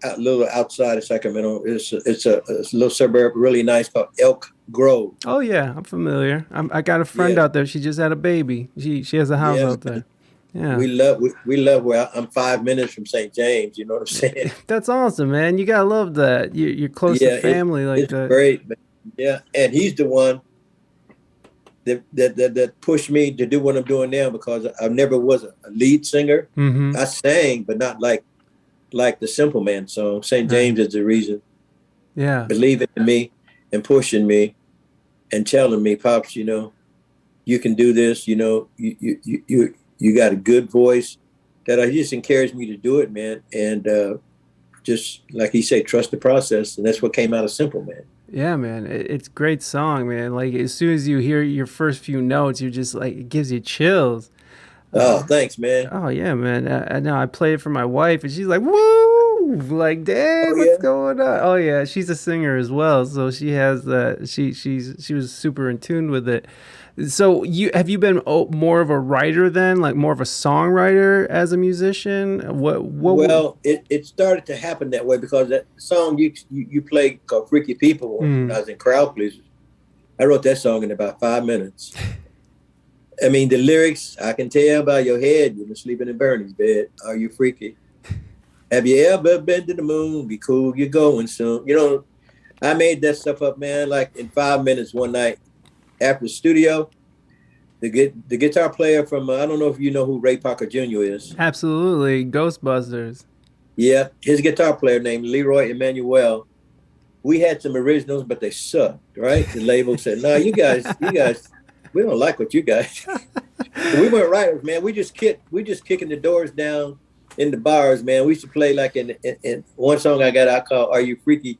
a little outside of Sacramento. It's a little suburb, really nice, called Elk Grove. Oh yeah, I'm familiar. I got a friend out there. She just had a baby. She has a house out there. Yeah, we love where I'm 5 minutes from St. James. You know what I'm saying? That's awesome, man. You gotta love that. You're close to family like that. Great, man. Yeah, and he's the one that pushed me to do what I'm doing now, because I never was a lead singer. Mm-hmm. I sang, but not like the Simple Man song. St. James is the reason. Yeah, believing in me and pushing me and telling me, Pops, you know, you can do this. You know, you got a good voice. That I just encouraged me to do it, man. And just like he said, trust the process, and that's what came out of Simple Man. Yeah, man, it's a great song, man. Like as soon as you hear your first few notes, you're just like, it gives you chills. Oh, thanks, man. Oh yeah, man. I know. I played it for my wife, and she's like, "Woo!" Like, dang, what's going on? Oh yeah, she's a singer as well, so she has that. She was super in tune with it. So have you been more of a writer then, like more of a songwriter as a musician? Well, it started to happen that way, because that song you played called "Freaky People" when I was in Crowd Pleasers. I wrote that song in about 5 minutes. I mean, the lyrics, I can tell by your head, you've been sleeping in Bernie's bed. Are you freaky? Have you ever been to the moon? Be cool, you're going soon. You know, I made that stuff up, man, like in 5 minutes one night after the studio. The guitar player from, I don't know if you know who Ray Parker Jr. is. Absolutely, Ghostbusters. Yeah, his guitar player named Leroy Emanuel. We had some originals, but they sucked, right? The label said, no, you guys, we don't like what you guys. We weren't writers, man. We just kicking the doors down in the bars, man. We used to play like in one song I call "Are You Freaky?"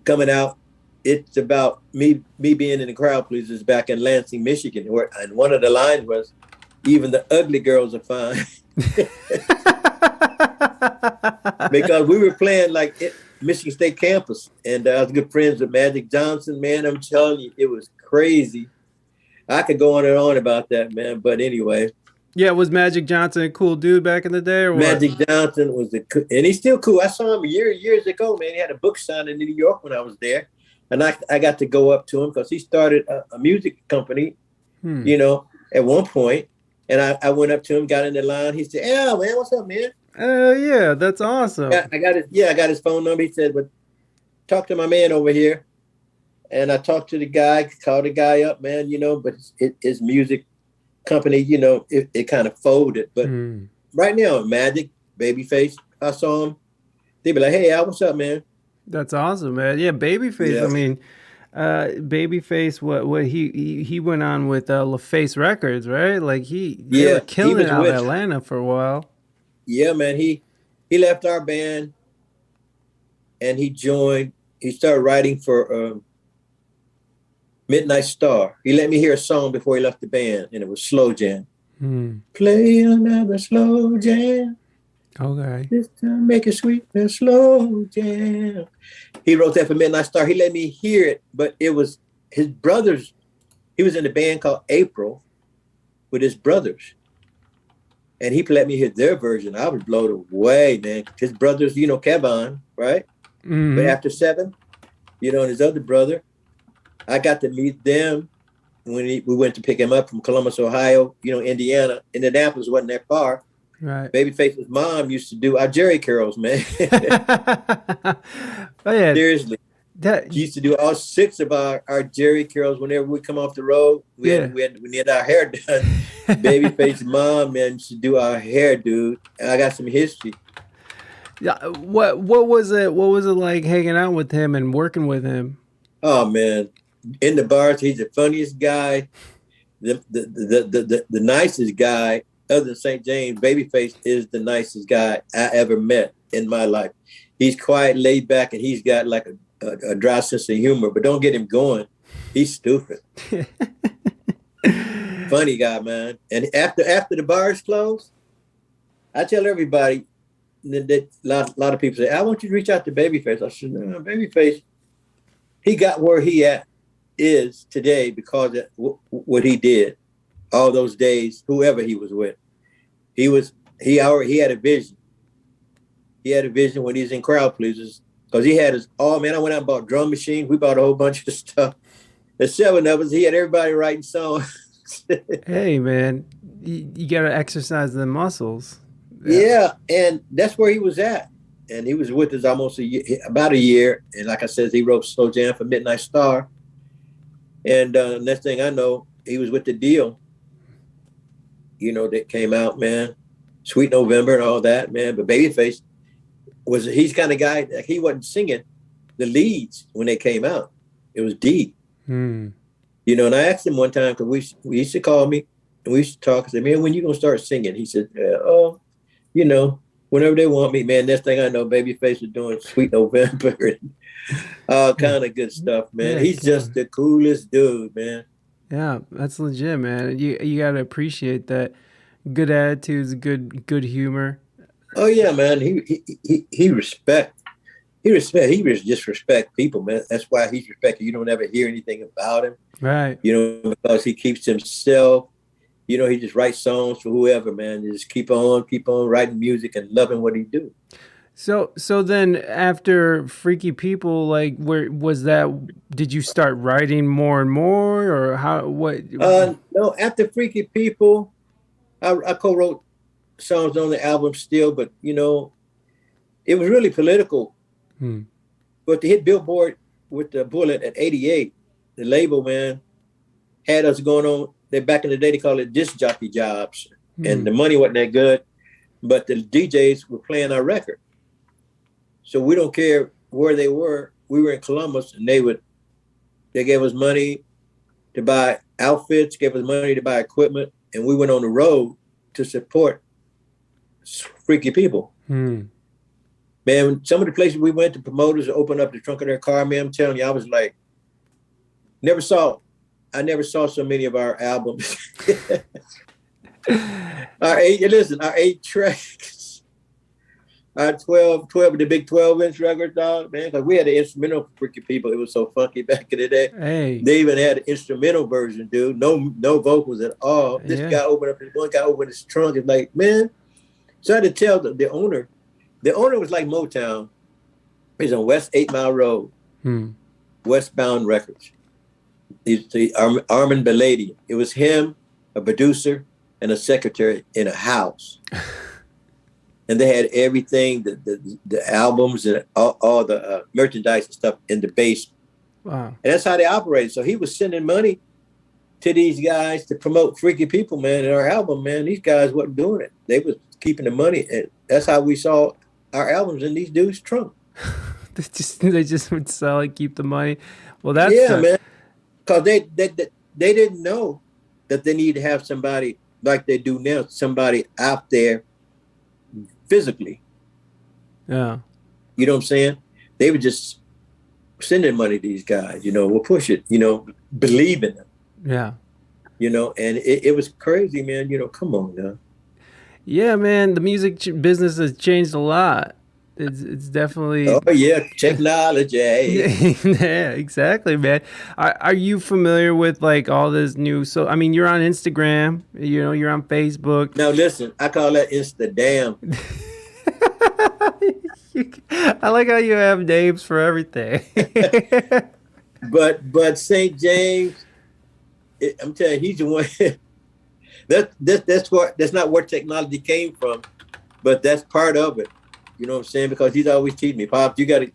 coming out. It's about me being in the Crowd Pleasers back in Lansing, Michigan, and one of the lines was, even the ugly girls are fine. Because we were playing like at Michigan State campus, and I was good friends with Magic Johnson, man. I'm telling you, it was crazy. I could go on and on about that, man. But anyway. Yeah, was Magic Johnson a cool dude back in the day, or what? Magic Johnson was and he's still cool. I saw him years ago, man. He had a book signing in New York when I was there. And I got to go up to him because he started a music company, you know, at one point. And I went up to him, got in the line. He said, "Yeah, man, what's up, man?" Yeah, that's awesome. I got his phone number. He said, "But talk to my man over here." And I talked to the guy, called the guy up, man, you know, but his music company, you know, it kind of folded. But right now, Magic, Babyface, I saw him. They'd be like, "Hey, Al, what's up, man?" That's awesome, man. Yeah, Babyface. Yeah. I mean, Babyface. What he went on with LaFace Records, right? Like they were killing it out of Atlanta for a while. Yeah, man. He left our band, and he joined. He started writing for Midnight Star. He let me hear a song before he left the band, and it was Slow Jam. Play another slow jam. Okay. This time make it sweet and slow jam. He wrote that for Midnight Star. He let me hear it, but it was his brothers. He was in a band called April with his brothers. And he let me hear their version. I was blown away, man. His brothers, you know, Kevon, right? But After 7, you know, and his other brother, I got to meet them when we went to pick him up from Columbus, Ohio, you know, Indiana. Indianapolis wasn't that far. Right. Babyface's mom used to do our Jerry carols, man. Oh, yeah. Seriously. She used to do all 6 of our Jerry carols whenever we come off the road. We need our hair done. Babyface's mom, man, used to do our hair, dude. I got some history. Yeah. What was it? What was it like hanging out with him and working with him? Oh man, in the bars, he's the funniest guy, the nicest guy. Other than St. James, Babyface is the nicest guy I ever met in my life. He's quiet, laid back, and he's got like a dry sense of humor, but don't get him going. He's stupid. Funny guy, man. And after the bars close, I tell everybody, that a lot of people say, "I want you to reach out to Babyface." I said, "No, Babyface, he got where he is today because of what he did all those days, whoever he was with. He had a vision. He had a vision when he was in Crowd Pleasers because he had I went out and bought drum machines. We bought a whole bunch of stuff. There's 7 of us. He had everybody writing songs. Hey, man, you got to exercise the muscles. Yeah, and that's where he was at. And he was with us about a year. And like I said, he wrote Slow Jam for Midnight Star. And next thing I know, he was with the Deal. You know, that came out, man. Sweet November and all that, man. But Babyface he's kind of guy, like he wasn't singing the leads when they came out. It was D. You know, and I asked him one time, because we used to call me and we used to talk. I said, "Man, when you going to start singing?" He said, you know, whenever they want me, man. Next thing I know, Babyface was doing Sweet November and all kind of good stuff, man. Yeah, he's just the coolest dude, man. Yeah, that's legit, man. You got to appreciate that. Good attitudes, good humor. Oh yeah, man. He respect. He just respect people, man. That's why he's respected. You don't ever hear anything about him, right? You know, because he keeps himself. You know, he just writes songs for whoever, man. You just keep on writing music and loving what he do. So then after Freaky People, like, where was that? Did you start writing more and more, or how? What? No, after Freaky People, I co-wrote songs on the album still, but you know, it was really political. But to hit Billboard with the Bullet at 88, the label, man, had us going on. Back in the day, they called it disc jockey jobs, and the money wasn't that good, but the DJs were playing our record. So we don't care where they were. We were in Columbus, and they gave us money to buy outfits, gave us money to buy equipment, and we went on the road to support Freaky People. Man, some of the places we went, the promoters opened up the trunk of their car, man. I'm telling you, I was like, I never saw so many of our albums. Our 8 tracks, our 12 the big 12-inch record, dog, man, because we had the instrumental for Freaky People. It was so funky back in the day. Hey. They even had an instrumental version, dude. No vocals at all. This guy opened up, one guy opened his trunk and like, man. So I had to tell the owner. The owner was like Motown. He's on West 8 Mile Road, Westbound Records. He's the Armin Belady. It was him, a producer, and a secretary in a house. And they had everything, the albums and all the merchandise and stuff in the basement. Wow. And that's how they operated. So he was sending money to these guys to promote Freaky People, man, and our album, man. These guys wasn't doing it. They was keeping the money. And that's how we saw our albums in these dudes' trunk. they just would sell it, keep the money. Well, that's man. Because they didn't know that they need to have somebody like they do now, somebody out there physically. Yeah. You know what I'm saying? They were just sending money to these guys, we'll push it, believe in them. Yeah. And it was crazy, man. Come on now. Yeah, man. The music business has changed a lot. It's definitely. Oh yeah, technology. Yeah, exactly, man. Are you familiar with like all this new? So I mean, you're on Instagram. You're on Facebook. Now listen, I call that Instadam. I like how you have names for everything. but St. James, I'm telling you, he's the one. That's not where technology came from, but that's part of it. You know what I'm saying? Because he's always teaching me, Popz, you gotta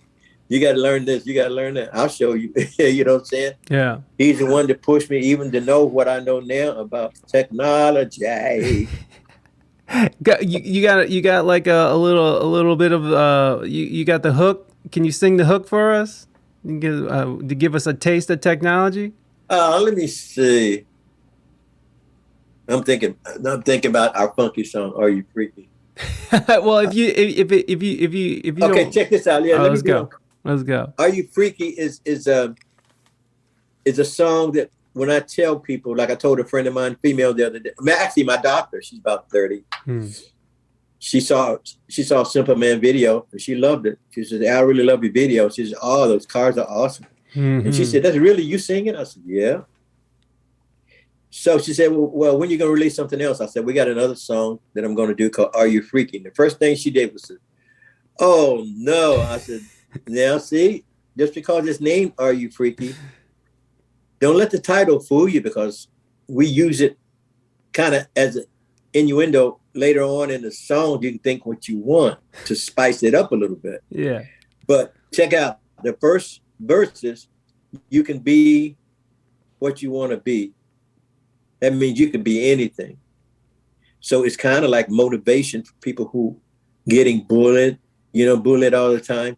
learn this, you gotta learn that. I'll show you. You know what I'm saying? Yeah. He's the one that pushed me even to know what I know now about technology. You got like a little bit of you got the hook. Can you sing the hook for us? To give us a taste of technology? Let me see. I'm thinking about our funky song, Are You Freaky? Well, if you okay, don't... check this out. Yeah, let's go. Let's go. Are You Freaky is a song that when I tell people, like I told a friend of mine, female the other day, actually my doctor, she's about 30. She saw a Simple Man video and she loved it. She said, I really love your video. She said, oh, those cars are awesome. And she said, that's really you singing? I said, yeah. So she said, well, when are you going to release something else? I said, we got another song that I'm going to do called Are You Freaky? And the first thing she did was say, oh, no. I said, now, see, just because it's named Are You Freaky, don't let the title fool you because we use it kind of as an innuendo later on in the song. You can think what you want to spice it up a little bit. Yeah. But check out the first verses. You can be what you want to be. That means you can be anything. So it's kind of like motivation for people who getting bullied, bullied all the time.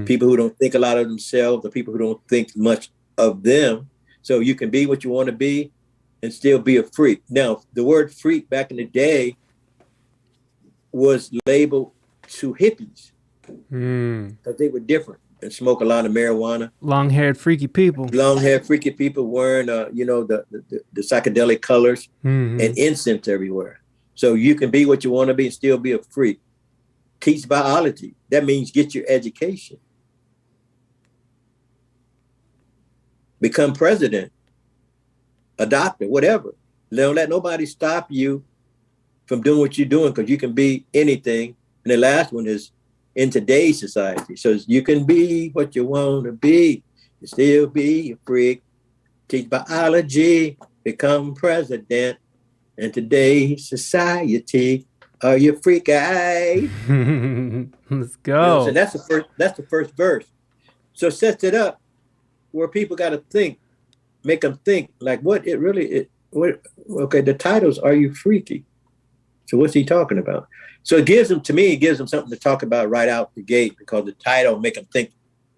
People who don't think a lot of themselves, or people who don't think much of them. So you can be what you want to be and still be a freak. Now, the word freak back in the day was labeled to hippies because they were different and smoke a lot of marijuana. Long-haired freaky people. Long-haired freaky people wearing, the psychedelic colors and incense everywhere. So you can be what you want to be and still be a freak. Teach biology. That means get your education. Become president, a doctor, whatever. Don't let nobody stop you from doing what you're doing because you can be anything. And the last one is in today's society. So you can be what you want to be and still be a freak. Teach biology, become president. In today's society, are you a freak guy? Let's go. So that's the first verse. So it sets it up where people got to think, make them think like the titles, Are You Freaky? So what's he talking about? So it gives them something to talk about right out the gate because the title make them think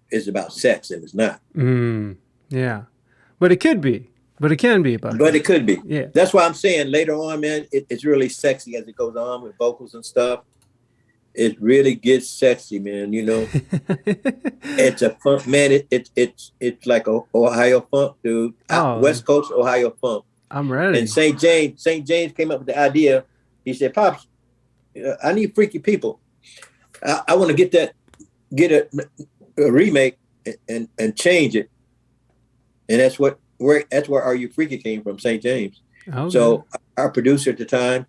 it's about sex and it's not. Yeah. But it could be. But it can be about But it could be. Yeah. That's why I'm saying later on, man, it's really sexy as it goes on with vocals and stuff. It really gets sexy, man. It's a funk, man. It's like a Ohio funk, dude. West Coast Ohio funk. I'm ready. And St. James came up with the idea. He said, "Popz, I need freaky people. I want to get a remake and change it." And that's where Are You Freaky came from, St. James. Okay. So our producer at the time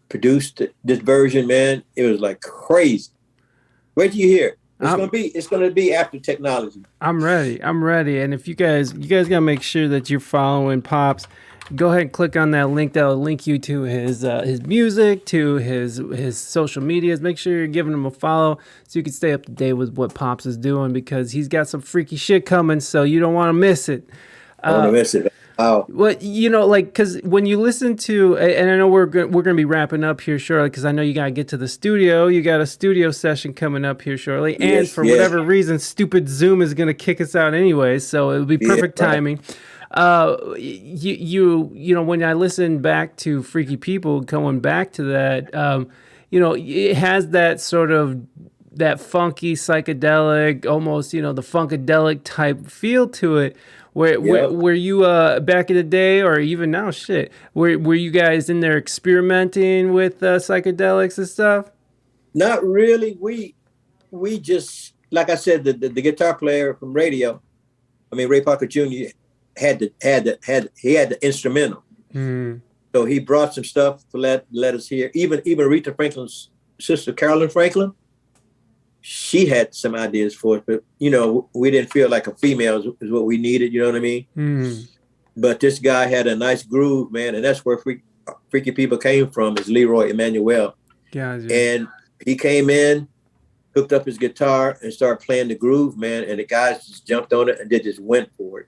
produced this version, man. It was like crazy. Wait till you hear it. It's gonna be after technology. I'm ready. And if you guys gotta make sure that you're following Popz. Go ahead and click on that link. That'll link you to his music, to his social medias. Make sure you're giving him a follow so you can stay up to date with what Popz is doing, because he's got some freaky shit coming. So you don't want to miss it. I don't want to miss it. Wow. Well, because when you listen to, and I know we're gonna be wrapping up here shortly, because I know you gotta get to the studio. You got a studio session coming up here shortly, and for whatever reason, stupid Zoom is gonna kick us out anyway. So it'll be perfect timing. When I listen back to Freaky People, going back to that, it has that sort of that funky psychedelic, almost, the funkadelic type feel to it. Were you back in the day, or even now, were you guys in there experimenting with psychedelics and stuff? Not really. We just, like I said, the guitar player from radio, Ray Parker Jr. had the instrumental. So he brought some stuff to let us hear. Even Aretha Franklin's sister, Carolyn Franklin, she had some ideas for it, but we didn't feel like a female is what we needed. You know what I mean? But this guy had a nice groove, man, and that's where Freaky People came from. Is Leroy Emanuel, and he came in, hooked up his guitar, and started playing the groove, man, and the guys just jumped on it and they just went for it.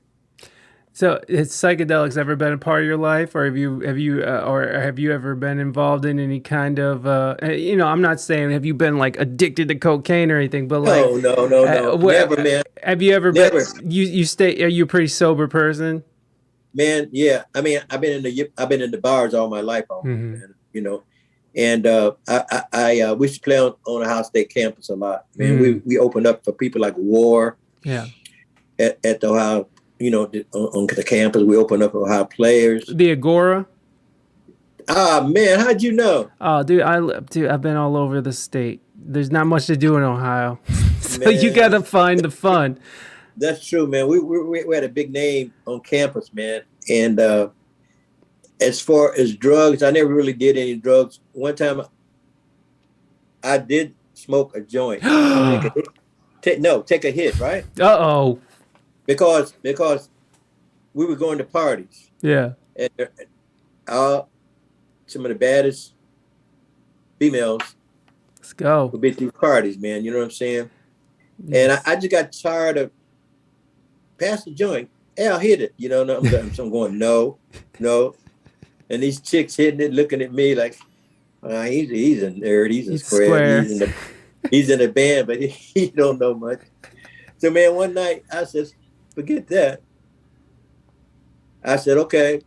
So, has psychedelics ever been a part of your life, or have you ever been involved in any kind of I'm not saying have you been like addicted to cocaine or anything, but like no, never, man. Have you ever been? Are you a pretty sober person? Man, yeah. I've been in the bars all my life, man, and I we used to play on Ohio State campus a lot. Man, we opened up for people like War. Yeah. At the Ohio. On the campus, we open up Ohio Players. The Agora. Ah, man, how'd you know? Oh, dude, I've been all over the state. There's not much to do in Ohio, so you gotta find the fun. That's true, man. We had a big name on campus, man. And as far as drugs, I never really did any drugs. One time, I did smoke a joint. Take a hit, right? Uh-oh. Because we were going to parties. Yeah. And some of the baddest females. Let's go. Would be at these parties, man. You know what I'm saying? Yes. And I just got tired of pass the joint. Hey, I'll hit it. I'm going, no. And these chicks hitting it, looking at me like, he's a nerd. He's a square. He's in a band, but he don't know much. So, man, one night I said, forget that. I said, okay,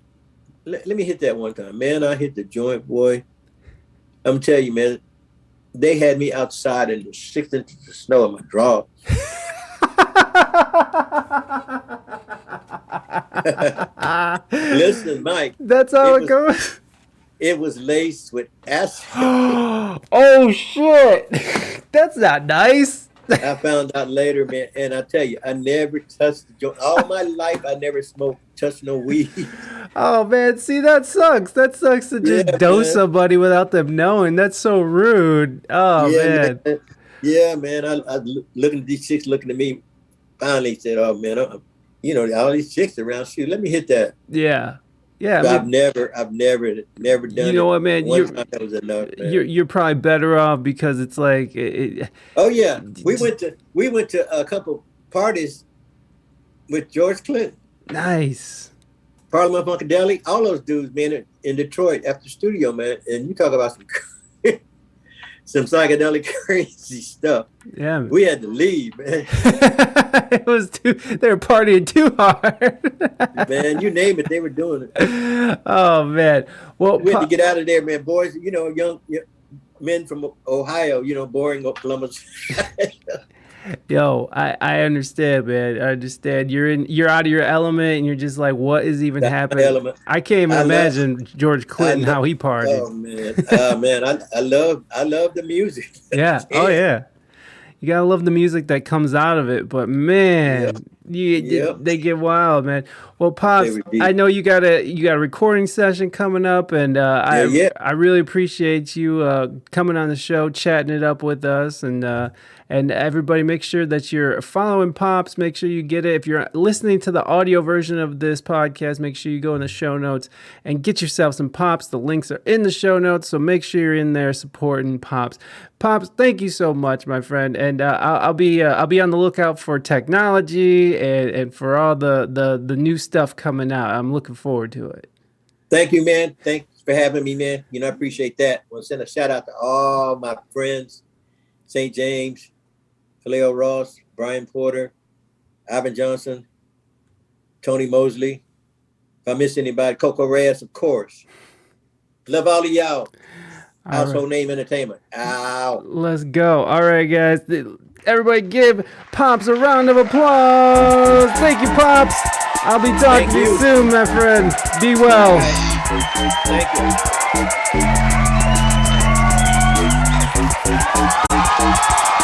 let me hit that one time. Man, I hit the joint, boy. I'm telling you, man, they had me outside in the 6 inches of snow in my drawers. Listen, Mike. That's how it goes. It was laced with acid. Oh, shit. That's not nice. I found out later, man, and I tell you, I never touched the joint. All my life, I never touched no weed. Oh, man, see, that sucks. That sucks to just dose somebody without them knowing. That's so rude. Oh, man. Yeah, man. I looking at these chicks looking at me. Finally said, oh, man, all these chicks around, shoot, let me hit that. Yeah. Yeah, I've never done it. You know what, man? That was enough, man. You're probably better off because it's like. Oh yeah, we went to a couple parties with George Clinton. Nice. Parliament Funkadelic, all those dudes, man, in Detroit after studio, man, and you talk about some psychedelic crazy stuff. Yeah, we had to leave, man. They were partying too hard. Man, you name it, they were doing it. Oh man, well, we had to get out of there, man. Boys, young men from Ohio, boring Columbus. Yo, I understand, man. I understand. You're out of your element, and you're just like, what is even happening? I can't even imagine George Clinton how he partied. Oh man, I love the music. Yeah. Oh yeah. You gotta love the music that comes out of it, but man, they get wild, man. Well, Popz, I know you got a recording session coming up, and I really appreciate you coming on the show, chatting it up with us, and everybody, make sure that you're following Popz. Make sure you get it. If you're listening to the audio version of this podcast, make sure you go in the show notes and get yourself some Popz. The links are in the show notes, so make sure you're in there supporting Popz. Popz, thank you so much, my friend, and I'll be on the lookout for technology and for all the new stuff coming out. I'm looking forward to it. Thank you, man. Thanks for having me, man. You know, I appreciate that. I want to send a shout out to all my friends, St. James, Khalil Ross, Brian Porter, Ivan Johnson, Tony Mosley. If I miss anybody, Coco Reyes, of course. Love all of y'all. Household Name Entertainment. Ow. Let's go. All right, guys. Everybody give Popz a round of applause. Thank you, Popz. I'll be talking to you soon, my friend. Be well. Thank you.